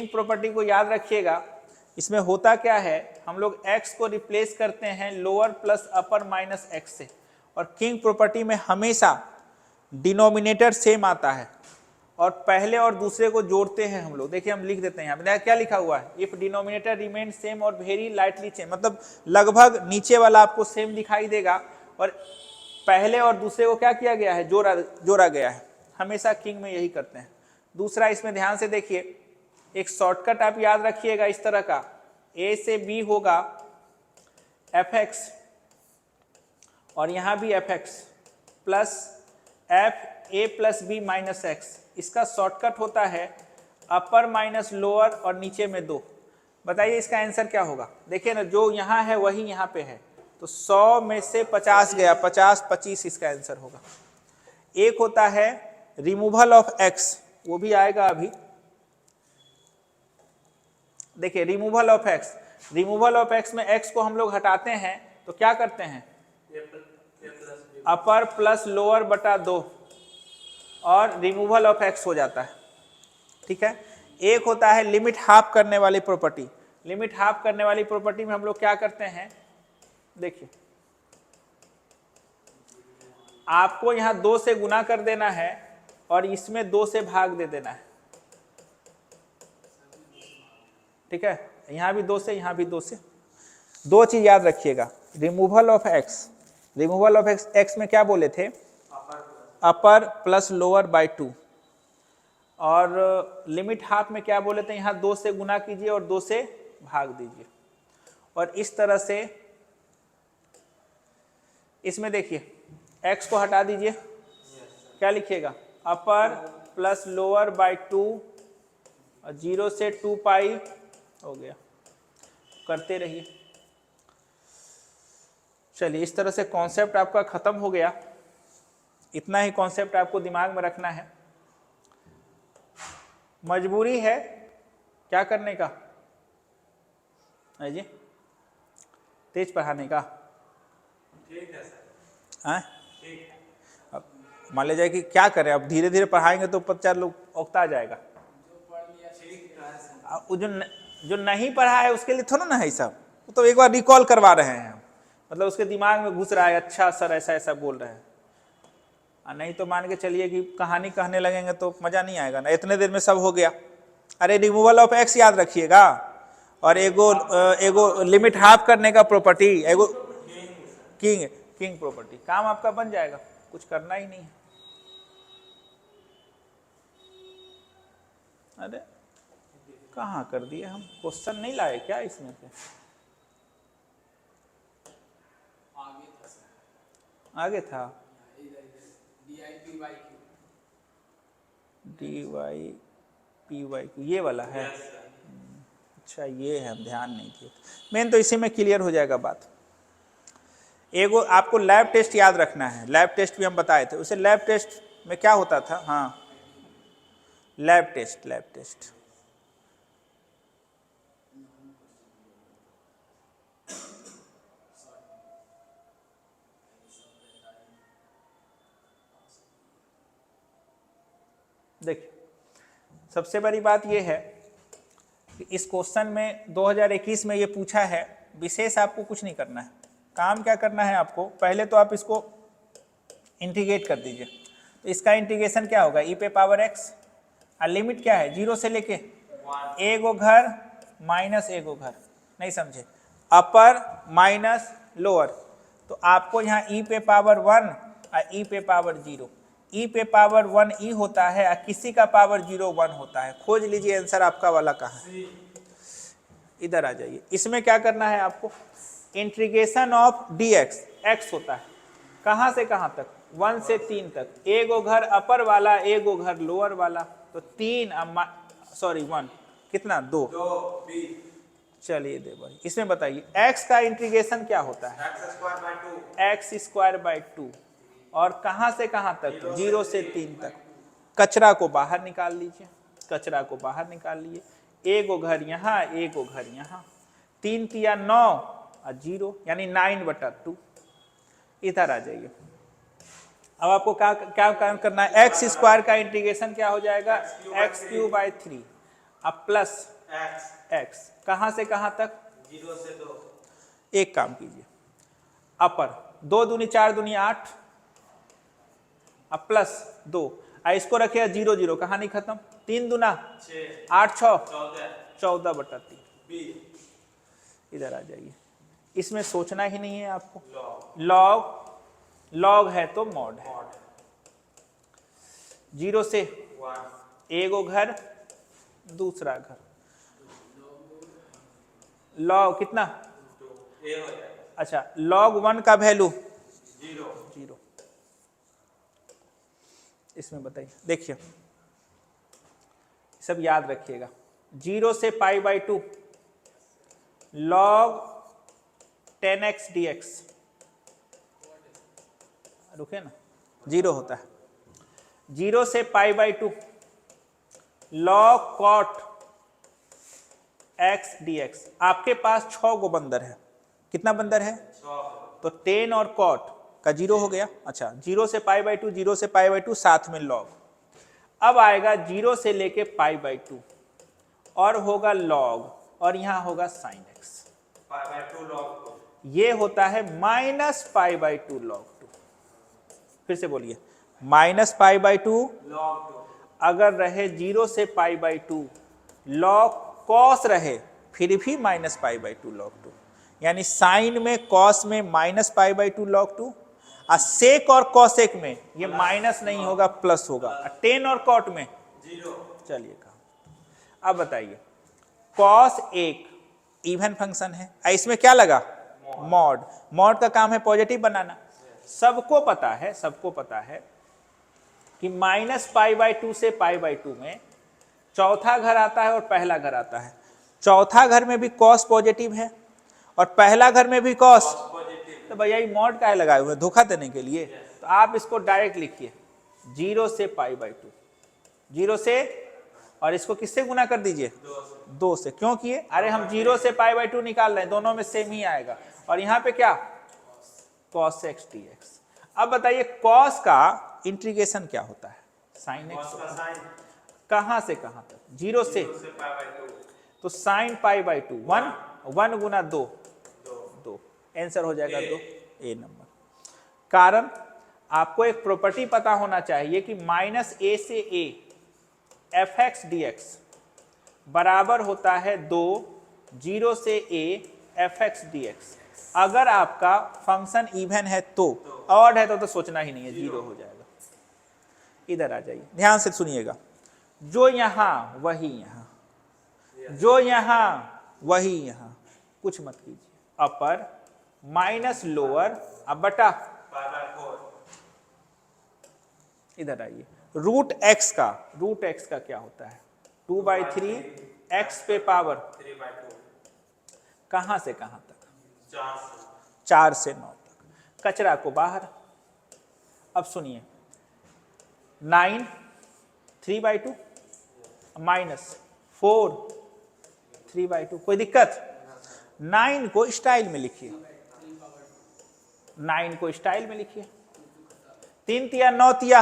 प्रॉपर्टी को याद रखिएगा। इसमें होता क्या है, हम लोग x को रिप्लेस करते हैं लोअर प्लस अपर माइनस x से, और किंग प्रॉपर्टी में हमेशा डिनोमिनेटर सेम आता है और पहले और दूसरे को जोड़ते हैं हम लोग। देखिए हम लिख देते हैं, यहाँ पे क्या लिखा हुआ है, इफ डिनोमिनेटर रिमेन सेम और वेरी लाइटली चेंज, मतलब लगभग नीचे वाला आपको सेम दिखाई देगा और पहले और दूसरे को क्या किया गया है, जोड़ा गया है। हमेशा किंग में यही करते हैं। दूसरा, इसमें ध्यान से देखिए, एक शॉर्टकट आप याद रखिएगा इस तरह का, a से b होगा fx और यहां भी fx plus f a plus b minus x। इसका शॉर्टकट होता है अपर माइनस लोअर और नीचे में 2। बताइए इसका आंसर क्या होगा। देखिए ना, जो यहाँ है वही यहाँ पे है, तो 100 में से 50 गया, 50 25 इसका आंसर होगा। एक होता है रिमूवल ऑफ x, वो भी आएगा अभी। देखिए रिमूवल ऑफ x में x को हम लोग हटाते हैं तो क्या करते हैं, अपर प्लस लोअर बटा 2 और रिमूवल ऑफ x हो जाता है, ठीक है। एक होता है लिमिट हाफ करने वाली प्रॉपर्टी। लिमिट हाफ करने वाली प्रॉपर्टी में हम लोग क्या करते हैं, देखिए आपको यहां 2 से गुना कर देना है और इसमें 2 से भाग दे देना है, ठीक है। यहां भी 2 से, यहां भी 2 से। 2 चीज याद रखिएगा, रिमूवल ऑफ x में क्या बोले थे, अपर प्लस लोअर बाय 2, और लिमिट हाफ में क्या बोले थे, यहां 2 से गुना कीजिए और 2 से भाग दीजिए। और इस तरह से इसमें देखिए x को हटा दीजिए, क्या लिखिएगा, अपर प्लस लोअर बाय 2 और 0 से 2 पाई हो गया। करते रहिए। चलिए इस तरह से कॉन्सेप्ट आपका खत्म हो गया। इतना ही कॉन्सेप्ट आपको दिमाग में रखना है। मजबूरी है क्या करने का है जी, तेज पढ़ाने का। ठीक है सर। अब मान ले जाए कि क्या करें, अब धीरे धीरे पढ़ाएंगे तो 4 लोग उकता जाएगा। जो नहीं पढ़ा है उसके लिए थोड़ा ना है सब, वो तो एक बार रिकॉल करवा रहे हैं, मतलब उसके दिमाग में घुस रहा है, अच्छा सर ऐसा ऐसा बोल रहे हैं। नहीं तो मान के चलिए कि कहानी कहने लगेंगे तो मजा नहीं आएगा ना, इतने देर में सब हो गया। अरे रिमूवल ऑफ x याद रखिएगा, और एगो लिमिट हाफ करने का प्रॉपर्टी, एगो किंग प्रॉपर्टी, काम आपका बन जाएगा, कुछ करना ही नहीं है। अरे कहाँ कर दिए हम, क्वेश्चन नहीं लाए क्या इसमें से, आगे था। D Y P Y Q, ये वाला है। अच्छा ये है, हम ध्यान नहीं किए। मेन तो इसी में क्लियर हो जाएगा बात। एगो आपको लैब टेस्ट याद रखना है, लैब टेस्ट भी हम बताए थे। उसे लैब टेस्ट में क्या होता था, हाँ लैब टेस्ट, लैब टेस्ट देखिए, सबसे बड़ी बात यह है कि इस क्वेश्चन में 2021 में ये पूछा है, विशेष आपको कुछ नहीं करना है। काम क्या करना है आपको, पहले तो आप इसको इंटीग्रेट कर दीजिए। तो इसका इंटीग्रेशन क्या होगा, ई पे पावर एक्स, और लिमिट क्या है 0 से लेके ए गो घर माइनस ए गो घर, नहीं समझे, अपर माइनस लोअर। तो आपको यहाँ ई पे पावर 1 और ई पे पावर 0, ई पे पावर 1 ई होता है और किसी का पावर 0 1 होता है। खोज लीजिए आंसर आपका वाला कहाँ है, इधर आ जाइए। इसमें क्या करना है आपको, integration of D x, x होता है कहाँ से कहाँ तक, 1 से 3 तक, ए गो घर अपर वाला ए गो घर लोअर वाला, तो 3 सॉरी 1 कितना 2, चलिए दे भाई। इसमें बताइए x का इंटीग्रेशन क्या होता है, x स्क्वायर बाई 2, और कहां से कहां तक, 0 से 3 तक। कचरा को बाहर निकाल लीजिए, कचरा को बाहर निकाल लीजिए, ए गो घर यहाँ ए गो घर यहाँ, 3 तिया 9 और 0 यानी 9/2। इधर आ जाइए। अब आपको क्या क्या काम करना है, एक्स स्क्वायर का इंटीग्रेशन क्या हो जाएगा, एक्स क्यूब बाई 3 अब प्लस एक्स, कहां से कहां तक, 0 से 2। एक काम कीजिए, अपर 2 दूनी 4 दूनी 8, अब प्लस 2, इसको रखिए 0 0, कहानी खत्म, 3 दूना 8 6 14/3। इधर आ जाइए। इसमें सोचना ही नहीं है आपको, लॉग लॉग है तो मॉड है, 0 से ए गो घर दूसरा घर, लॉग कितना, अच्छा लॉग 1 का वैल्यू 0। इसमें बताइए, देखिए सब याद रखिएगा, 0 से π/2 log 10x dx, रुके ना, 0 होता है, 0 से π/2 log cot x dx। आपके पास 6 गो बंदर है, कितना बंदर है, तो 10 और cot का 0 हो गया। अच्छा 0 से π/2, 0 से π/2 साथ में log, अब आएगा 0 से लेके π/2 और होगा log, और यहां होगा sin x, π/2 log, ये होता है -π/2 log 2। फिर से बोलिए, -π/2 log 2, अगर रहे 0 से π/2 log cos रहे फिर भी -π/2 log 2, यानी साइन में कॉस में -π/2 log 2, और सेक और कॉसेक में ये माइनस नहीं होगा प्लस होगा, 10 और कॉट में 0। चलिए कहा, अब बताइए कॉस एक इवन फंक्शन है, इसमें क्या लगा मॉड, मॉड का काम है पॉजिटिव बनाना। सबको पता है, सबको पता है कि -π/2 से π/2 में चौथा घर आता है और पहला घर आता है। चौथा घर में भी कॉस पॉजिटिव है और पहला घर में भी कॉस, तो भैया ये मॉड का लगाए हुए धोखा देने के लिए। तो आप इसको डायरेक्ट लिखिए 0 से π/2, 0 से, और इसको किससे गुना कर दीजिए 2 से। क्यों किए, अरे हम 0 से π/2 निकाल रहे हैं, दोनों में सेम ही आएगा, और यहाँ पे क्या cos x dx। अब बताइए cos का इंटीग्रेशन क्या होता है, sin x, कहां से कहां तक, 0 से π/2, तो sin π/2 1 गुना 2 2, आंसर हो जाएगा 2, ए नंबर। कारण आपको एक प्रॉपर्टी पता होना चाहिए कि -a से a fx dx बराबर होता है 2 0 से a fx dx। अगर आपका फंक्शन इवन है तो, ऑड है तो सोचना ही नहीं है, 0 हो जाएगा। इधर आ जाइए, ध्यान से सुनिएगा, जो यहां वही यहां, जो यहां वही यहां, कुछ मत कीजिए, अपर माइनस लोअर अब बटा इधर आइए, रूट एक्स का क्या होता है? 2/3 एक्स पे पावर 3/2 कहां से कहां तक? 4 से 9 तक। कचरा को बाहर। अब सुनिए, 9 3/2 माइनस 4 3/2, कोई दिक्कत? 9 को स्टाइल में लिखिए, 9 को स्टाइल में लिखिए। 3 तिया 9 तिया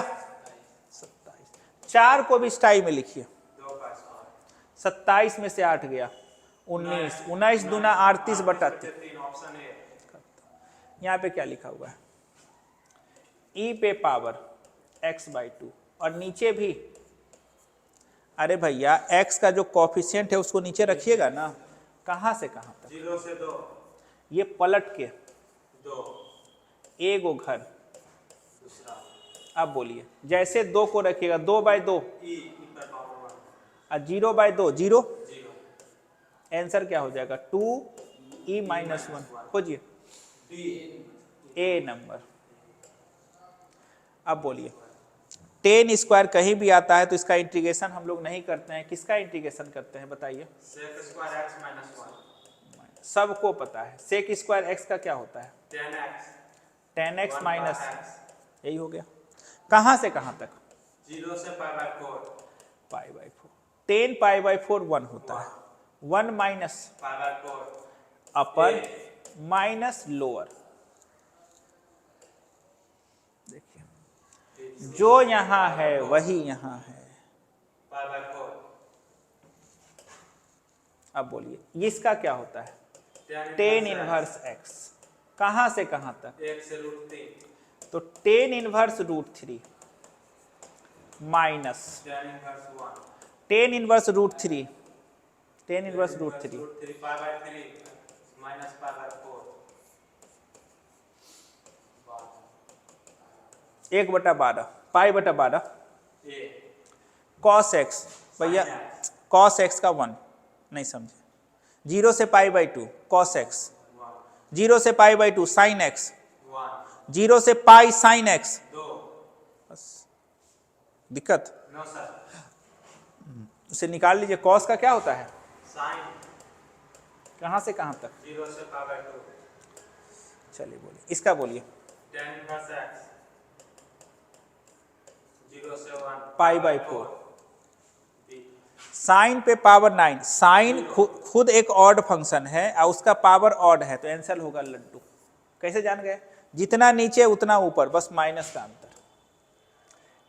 27। 4 को भी स्टाइल में लिखिए, 27 में से 8 गया 19, 19 दूना 38/3। ऑप्शन है। यहाँ पे क्या लिखा हुआ है? e पे पावर x/2 और नीचे भी, अरे भैया x का जो कॉफिशिएंट है उसको नीचे रखिएगा ना। कहां से कहां तक? 0 से 2 ये पलट के 2 एगो घर। दूसरा अब बोलिए, जैसे 2 को रखिएगा 2/2 e पर पावर 1 और 0/2 0। 0 आंसर क्या हो जाएगा? 2e-1। खोजिए ए नंबर। अब बोलिए, 10 स्क्वायर कहीं भी आता है तो इसका इंटीग्रेशन हम लोग नहीं करते हैं, किसका इंटीग्रेशन करते हैं बताइए? sec स्क्वायर x माइनस 1 सबको पता है सेक स्क्वायर एक्स का क्या होता है? 10x 1 माइनस, x यही हो गया। कहां से कहां तक? 0 से π/4 π/4। 10 π/4 1 होता है, 1 माइनस π/4 अपर माइनस लोअर। देखिए, जो यहां है वही यहां है। π/4 अब बोलिए, इसका क्या होता है? 10 इनवर्स x। कहां से कहां तक? 1 से √3 तो 10 inverse √3 minus 10 inverse √3 10 inverse √3 √3 π/3 minus π/4 1/12 π/12 a cos x। भैया cos x का 1 नहीं समझे। 0 से π/2 cos x, 0 से π/2 sin x, 1 0 से पाई sin x। 2 बस दिक्कत? No sir. उसे निकाल लीजिए। cos का क्या होता है? sin कहां से कहां तक? 0 से π/2 चलिए बोलिए, इसका बोलिए। 10 इनवर्स x 0 से 1 π/4 साइन पे पावर 9। साइन खुद एक ऑड फंक्शन है और उसका पावर ऑड है, तो आंसर होगा लड्डू। कैसे जान गए? जितना नीचे उतना ऊपर, बस माइनस का अंतर।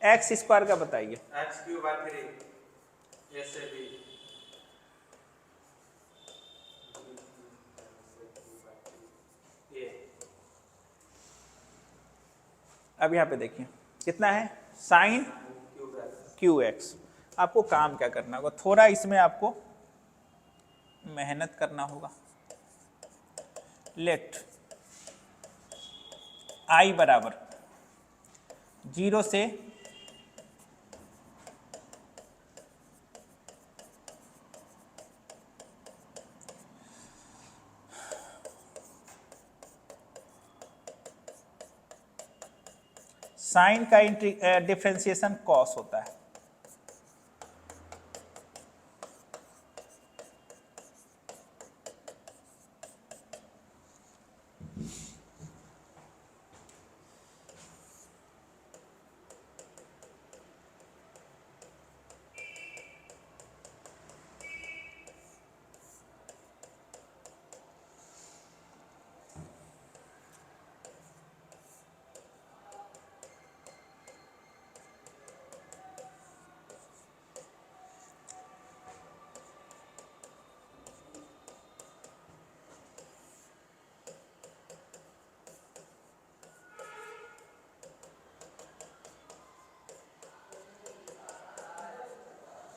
एक्स स्क्वायर का बताइए। x3/3 a से b a अब यहाँ पे देखिए कितना है? Sine q x. आपको काम क्या करना होगा? थोड़ा इसमें आपको मेहनत करना होगा। लेट आई बराबर 0 से साइन का डिफरेंशिएशन कॉस होता है।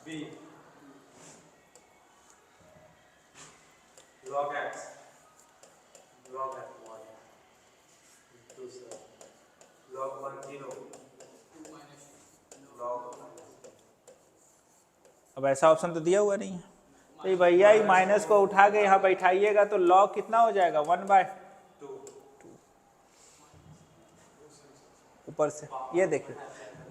b log x log f1 दूसरा log 1 0 log अब ऐसा ऑप्शन तो दिया हुआ नहीं है, तो ये भैया ही माइनस को उठा के यहाँ बैठाइएगा तो लॉग कितना हो जाएगा? 1/2 ऊपर से। ये देखिए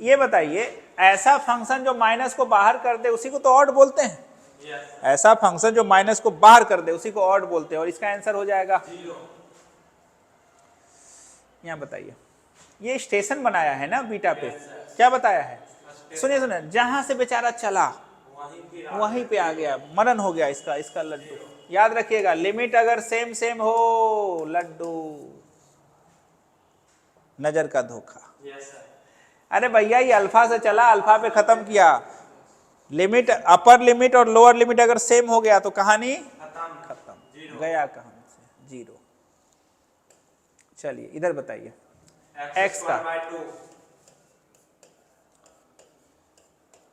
ये बताइए, ऐसा फंक्शन जो माइनस को बाहर कर दे उसी को तो ऑड बोलते हैं। Yes. ऐसा फंक्शन जो माइनस को बाहर कर दे उसी को ऑड बोलते हैं, और इसका आंसर हो जाएगा 0. यहाँ बताइए, ये स्टेशन बनाया है ना बीटा पे, Yes, sir. क्या बताया है? सुनिए सुनिए, जहां से बेचारा चला वहीं पे वहीं पे आ गया, मनन हो गया इसका लड्डू। याद रखिएगा, लिमिट अगर सेम सेम हो, लड्डू नजर का धोखा। Yes, sir. अरे भैया ये अल्फा से चला, अल्फा पे खत्म किया, लिमिट अपर लिमिट और लोअर लिमिट अगर सेम हो गया तो कहानी खत्म, गया कहानी से 0। चलिए इधर बताइए, x का 1/2.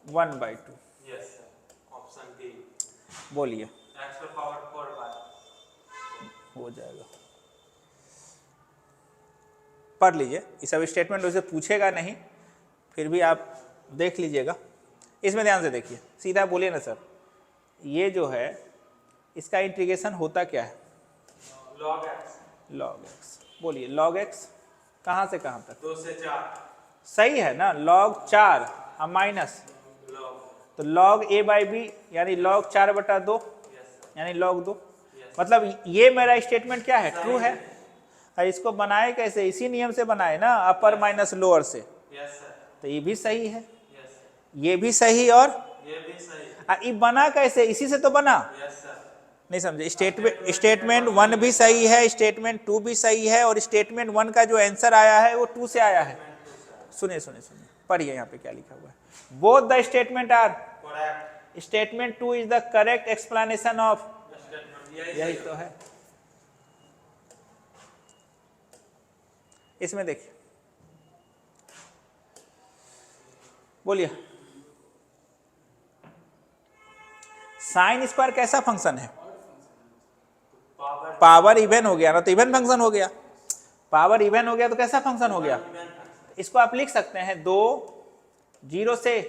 1/2 Yes, sir. Option D. बोलिए, X to power 4/. हो जाएगा। पढ़ लीजिए, इस सब स्टेटमेंट उसे पूछेगा नहीं, फिर भी आप देख लीजिएगा। इसमें ध्यान से देखिए, सीधा बोलिए ना सर, ये जो है इसका इंटीग्रेशन होता क्या है? Log X. log x। बोलिए log x कहाँ से कहाँ तक? 2 से 4. सही है ना, log 4 अब माइनस, Log. तो log a/b यानी log 4/2 Yes, sir. यानी log 2। Yes. मतलब ये मेरा स्टेटमेंट क्या है? ट्रू है। और इसको बनाए कैसे? इसी नियम से बनाए ना, अपर माइनस लोअर से, Yes, sir. तो ये भी सही है, Yes, sir. ये भी सही, और ये भी सही. ये बना कैसे? इसी से तो बना। Yes, sir. नहीं समझे? स्टेटमेंट 1 भी सही है, स्टेटमेंट 2 भी सही है, और स्टेटमेंट 1 का जो आंसर आया है वो 2 से आया है। सुनिए सुनिए सुनिए, पढ़िए यहाँ पे क्या लिखा हुआ है। Both the statement are Correct. Statement 2 is the correct explanation of, Statement. यही तो है। इसमें देखिए, बोलिए, साइन स्क्वायर कैसा फंक्शन है? Power. पावर इवन हो गया ना, तो इवन फंक्शन हो गया। पावर इवन हो गया तो कैसा फंक्शन हो गया? इसको आप लिख सकते हैं 2 0 से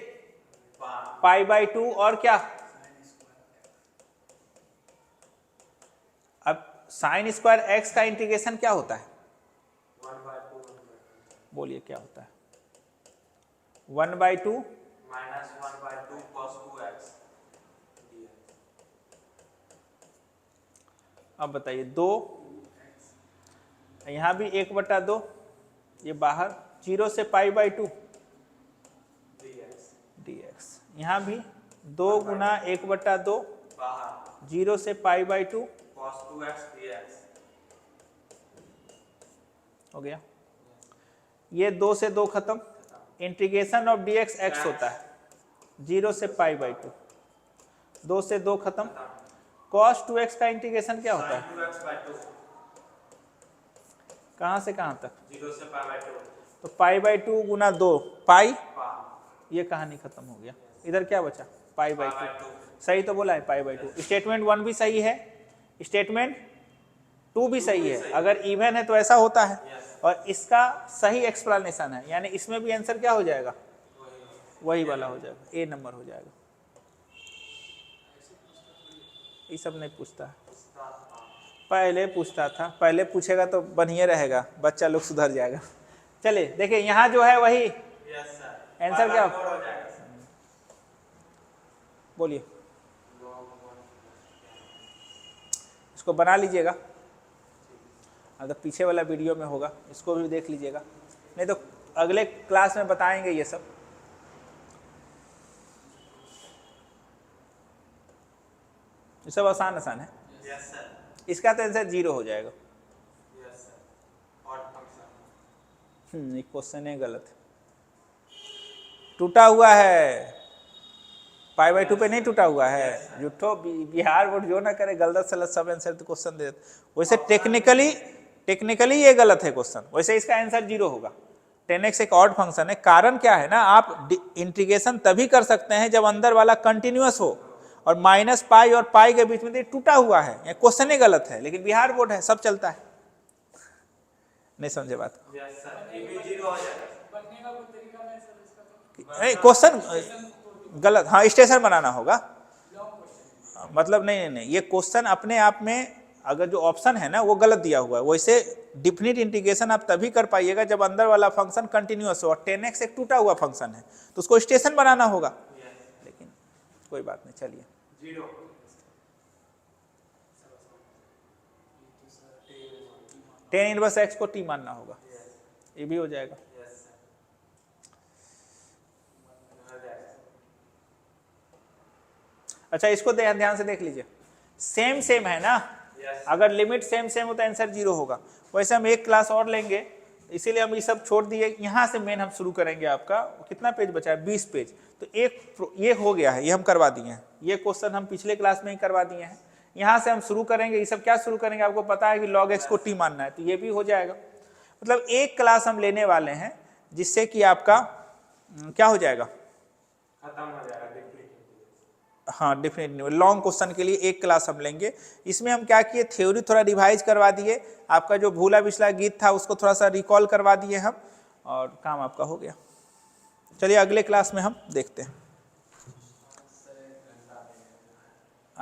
π/2 और क्या? अब साइन स्क्वायर एक्स का इंटीग्रेशन क्या होता है? 1/2. बोलिए क्या होता है? 1/2 Minus 1/2 cos 2x. अब बताइए, 2 यहां भी 1/2, ये बाहर 0 से π/2 dx. dx, यहां भी 2 गुना 1/2 बाहर 0 से π/2 cos 2x dx. हो गया। ये 2 से 2 खत्म, इंटीग्रेशन ऑफ dx x होता है 0 से π/2, 2 से 2 खत्म। cos 2x का इंटीग्रेशन क्या होता है? Sin 2x/2. कहां से कहां तक? 0 से π/2. तो π/2 गुना 2 पाई, पा. ये कहानी खत्म हो गया। इधर क्या बचा? π/2। π/2. सही तो बोला है, π/2। स्टेटमेंट 1 भी सही है, स्टेटमेंट 2 भी सही है। अगर इवन है तो ऐसा होता है, और इसका सही एक्सप्लेनेशन है, यानी इसमें भी आंसर क्या हो जाएगा? वही वाला हो जाएगा, ए नंबर हो जाएगा। ये सब नहीं पूछता है, पहले पूछता था, पहले पूछेगा तो बढ़िया रहेगा, बच्चा लोग सुधर जाएगा। चलिए देखिए, यहाँ जो है वही Yes, sir. आंसर क्या? π/4 हो जाएगा. बोलिए, इसको बना लीजिएगा, अगर पीछे वाला वीडियो में होगा इसको भी देख लीजिएगा, नहीं तो अगले क्लास में बताएंगे ये सब। ये सब आसान आसान है। Yes, sir. इसका तो आंसर 0 हो जाएगा। Yes, sir. Odd function. ये क्वेश्चन है गलत, टूटा हुआ है, π/2 पे नहीं टूटा हुआ है। जुट्ठो बिहार बोर्ड जो ना करे, गलत सलत सब आंसर तो क्वेश्चन दे देते। वैसे टेक्निकली ये गलत है क्वेश्चन, वैसे इसका आंसर 0 होगा। 10x एक ऑड फंक्शन है। कारण क्या है ना, आप इंटीग्रेशन तभी कर सकते हैं जब अंदर वाला कंटिन्यूअस हो, और माइनस पाई और पाई के बीच में तो टूटा हुआ है, ये क्वेश्चन ही गलत है। लेकिन बिहार बोर्ड है, सब चलता है। नहीं समझे बात? Yes, sir. ये भी 0 हो जाएगा. क्वेश्चन गलत, हाँ स्टेशन बनाना होगा, मतलब नहीं, ये क्वेश्चन अपने आप में अगर जो ऑप्शन है ना वो गलत दिया हुआ है। वैसे डिफिनिट इंटीग्रेशन आप तभी कर पाइएगा जब अंदर वाला फंक्शन कंटिन्यूअस हो, और 10x एक टूटा हुआ फंक्शन है तो उसको स्टेशन बनाना होगा, लेकिन कोई बात नहीं। चलिए 0 tan इनवर्स x को t मानना होगा, ये भी हो जाएगा। यस सर हो जाएगा। अच्छा, इसको ध्यान से देख लीजिए, सेम है ना, यस अगर लिमिट सेम हो तो आंसर 0 होगा। वैसे हम एक क्लास और लेंगे, इसीलिए हम ये सब छोड़ दिए। यहाँ से मेन हम शुरू करेंगे। आपका कितना पेज बचा है? 20 पेज। तो एक ये हो गया है, ये हम करवा दिए हैं, ये क्वेश्चन हम पिछले क्लास में ही करवा दिए हैं। यहाँ से हम शुरू करेंगे, ये सब क्या शुरू करेंगे? आपको पता है कि log x को t मानना है, तो ये भी हो जाएगा। मतलब एक क्लास हम लेने वाले हैं जिससे कि आपका क्या हो जाएगा? खत्म हो जाएगा डिफिनिट। हाँ, डेफिनेटली लॉन्ग क्वेश्चन के लिए एक क्लास हम लेंगे। इसमें हम क्या किए, थ्योरी थोड़ा रिवाइज करवा दिए, आपका जो भूला पिछला गीत था उसको थोड़ा सा रिकॉल करवा दिए हम, और काम आपका हो गया। चलिए अगले क्लास में हम देखते हैं।